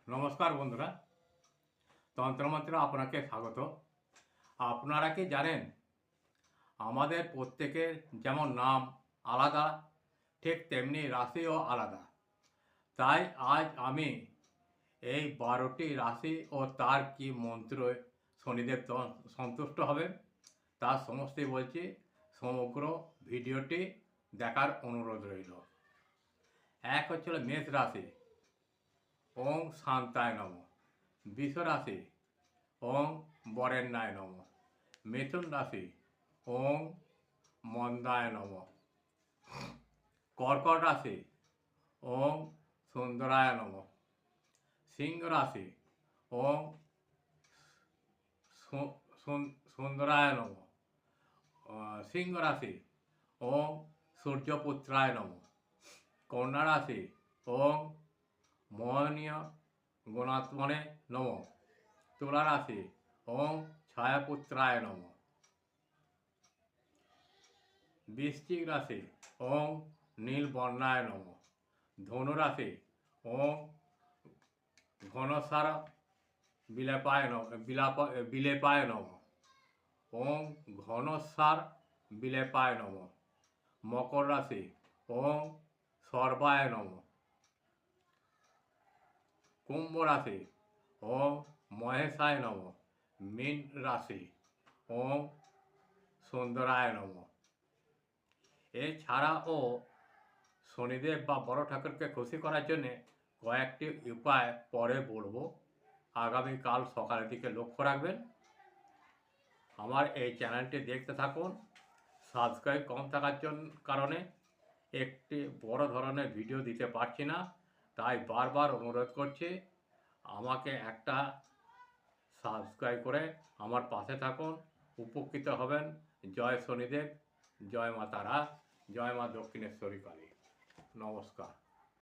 নমস্কার বন্ধুরা, তন্ত্রমন্ত্রে আপনাকে স্বাগত। আপনারা কি জানেন আমাদের প্রত্যেকের যেমন নাম আলাদা, ঠিক তেমনি রাশিও আলাদা। তাই আজ আমি এই 12টি রাশি ও তার কি মন্ত্রে শনিদেব সন্তুষ্ট হবেন তার সমস্তই বলছি। সমগ্র ভিডিওটি দেখার অনুরোধ রইল। এক হচ্ছিল মেষ রাশি, ওং শান্তায় নম। বৃষ রাশি, ওং বরেণ্যায় নম। মিথুন রাশি, ওং মন্দায় নম। কর্কট রাশি, ওং সুন্দরায় নম। সিংহ রাশি, ওং সুন্দরায় নম। সিংহ রাশি, ওং সূর্যপুত্রায় নম। কন্যা রাশি, ওং মোহনীয় গুণাত্মনে নম। তুলা রাশি, ওং ছায়াপুত্রায় নম। বৃশ্চিক রাশি, ওং নীলবর্ণায় নম। ধনু রাশি, ওং ঘনসার বিলেপায় নম। ওং ঘনসার বিলেপায় নম। মকর রাশি, ওং সর্বায় নম। কুম্ভ রাশি, ওং মহেশায় নম। মীন রাশি, ওং সুন্দরায় নম। এছাড়াও শনিদেব বা বড় ঠাকুরকে খুশি করার জন্যে কয়েকটি উপায় পরে বলবো। আগামীকাল সকালের দিকে লক্ষ্য রাখবেন। আমার এই চ্যানেলটি দেখতে থাকুন। সাবস্ক্রাইব কম থাকার কারণে একটি বড় ধরনের ভিডিও দিতে পারছি না, তাই বারবার অনুরোধ করছি আমাকে একটা সাবস্ক্রাইব করে আমার পাশে থাকুন, উপকৃত হবেন। জয় শনিদেব, জয় মা তারা, জয় মা দক্ষিণেশ্বরী কালী। নমস্কার।